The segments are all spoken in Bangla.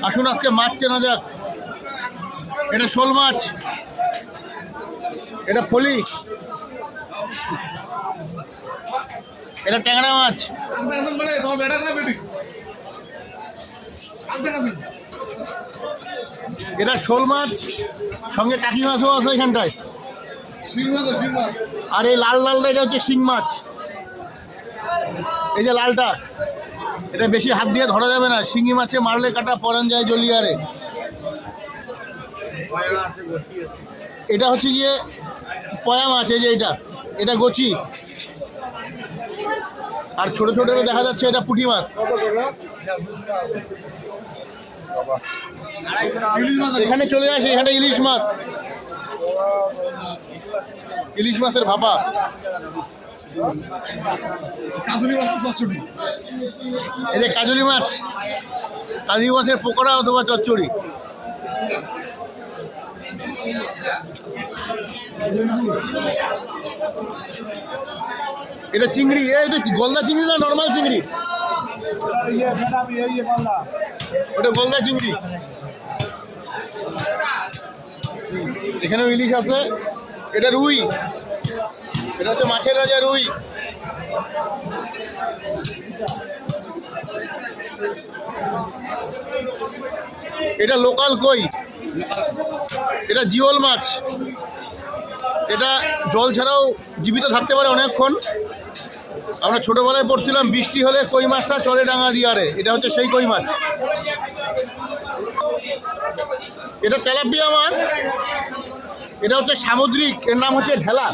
আসুন আজকে মাছ চেনা যাক। এটা শোল মাছ, এটা ফলি, এটা ট্যাংরা মাছ, এটা শোল মাছ, সঙ্গে টাকি মাছও আছে এখানটায়। আর এই লাল লালটা এটা হচ্ছে শিং মাছ। এই যে লালটা, এটা বেশি হাত দিয়ে ধরা যাবে না, শিঙি মাছে মারলে কাটা পরান যায় জলিয়ারে। এটা হচ্ছে গিয়ে পয়া মাছ। এই যে এটা গোচি। আর ছোট ছোট দেখা যাচ্ছে এটা পুঁটি মাছ। এখানে চলে আসে, এখানে ইলিশ মাছ, ইলিশ মাছের ভাপা। এই যে কাজলি মাছ, কাজলি মাছের পকোড়া অথবা চচ্চড়ি। এটা চিংড়ি, এটা গলদা চিংড়ি না নর্মাল চিংড়ি? ওটা গলদা চিংড়ি। এখানেও ইলিশ আছে। এটা রুই, এটা হচ্ছে মাছের রাজা রুই। এটা লোকাল কই, এটা জিওল মাছ। এটা জল ছাড়াও জীবিত থাকতে পারে অনেকক্ষণ। আমরা ছোটবেলায় পড়ছিলাম বৃষ্টি হলে কই মাছটা চলে ডাঙা দিয়ারে, এটা হচ্ছে সেই কই মাছ। এটা তেলাপিয়া মাছ, এটা হচ্ছে সামুদ্রিক, এর নাম হচ্ছে ঢেলা।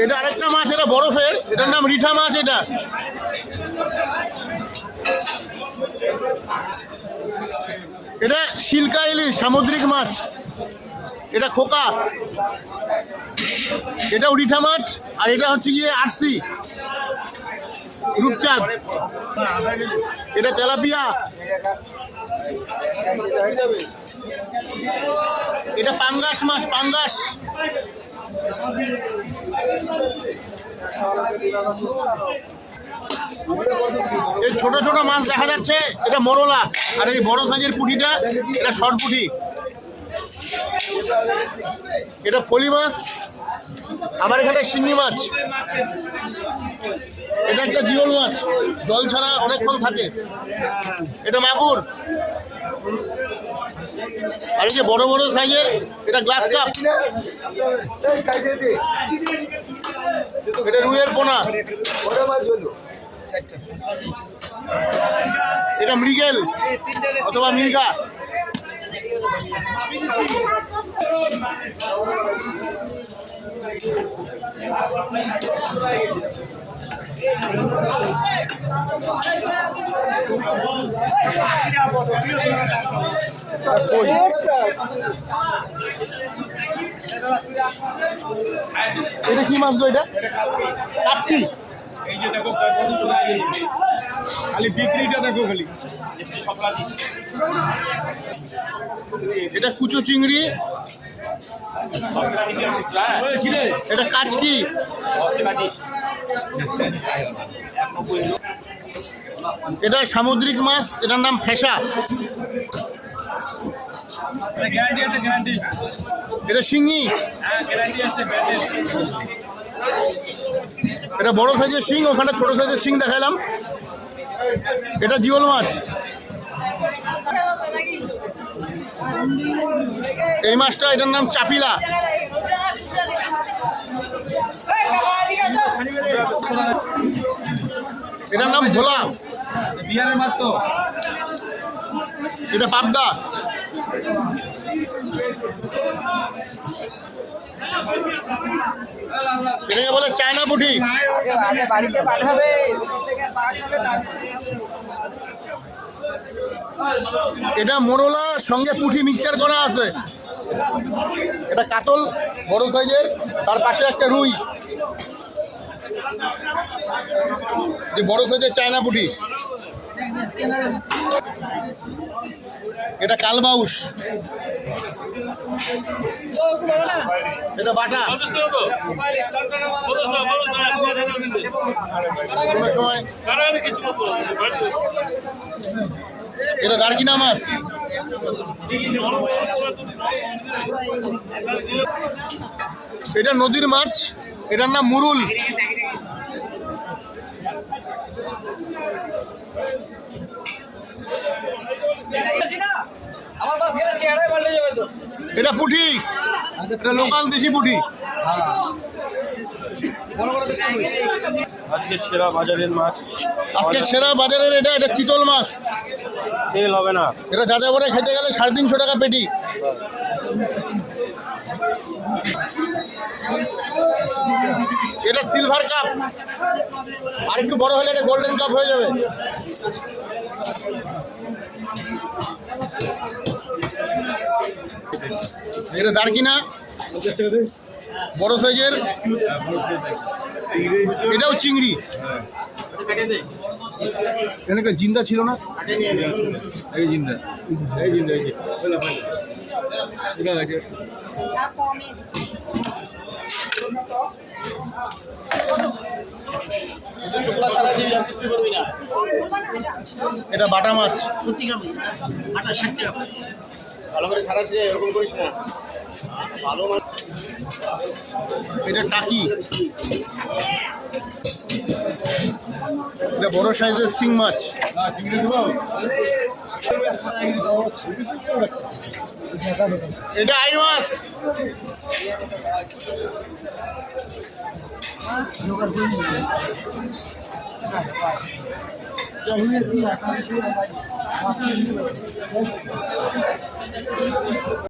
এটা আরেকটা মাছ, এটা বরফের, এটার নাম রিঠা মাছ। এটা শিলকা ইলিশ, সামুদ্রিক মাছ। এটা খোকা, এটা রিঠা মাছ। আর এটা হচ্ছে গিয়ে আরসি, রূপচাঁদ। এটা তেলাপিয়া। এটা পাঙ্গাস মাছ, পাঙ্গাস। এই ছোট ছোট মাছ দেখা যাচ্ছে, এটা মোরলা। আর এই বড় সাইজের পুঁটিটা, এটা শর্ট পুঁটি। এটা ফলি মাছ। আবার এখানে শিঙি মাছ। এটা একটা জিওল মাছ, জল ছাড়া অনেকক্ষণ থাকে। এটা মাগুর। আর এই যে বড় বড় সাইজের, এটা গ্লাস কাপ। এটা রুইয়ের পোনা। এটা মৃগেল অথবা মির্গা। এটা কি মাছ গো? এটা কাচকি। এই যে দেখো খালি বিক্রিটা দেখো খালি। এটা কুচো চিংড়ি। এটা কাচকি। এটা সামুদ্রিক মাছ, এটার নাম ফেসা। এটা শিঙি। এটা বড় সাইজের শিং, ওখানে ছোট সাইজের শিং দেখালাম। এটা জিওল মাছ। এই মাছটা, এটার নাম চাপিলা। এটার নাম ভোলা। বিহারের মাছ তো। এটা পাবদা। এটাকে বলে চায়না পুঁটি। এটা মোরলা, সঙ্গে পুঁটি মিক্সচার করা আছে। এটা কাতল বড় সাইজের, তার পাশে একটা রুই। যে বড় সাইজের চায়না পুঁটি। এটা কালবাউস। এটা বাটা। কোনো সময় এটা দারকিনা মাছ। এটা নদীর মাছ, এটার নাম মুরুল। এটা পুঁটি, এটা লোকাল দেশি পুঁটি। আজকে সেরা বাজারের মাছ, আজকে সেরা বাজারের এটা চিতল মাছ। তেল হবে না। এটা যাযাবরে খেতে গেলে 350 টাকা পেটি। এটা সিলভার কাপ, আর একটু বড় হলে এটা গোল্ডেন কাপ হয়ে যাবে। এটা দারকিনা, বড় সাইজের। এটাও চিংড়ি। এখানে একটা জিন্দা ছিল না? এই জিন্দা, এই জিন্দা, এই যে এটা বাটা মাছ। ভালো করে খারাপ এরকম করিস না। ভালো মাছ। এটা টাকি, এটা বড় সাইজের শিং মাছ। এটা আই মাছ।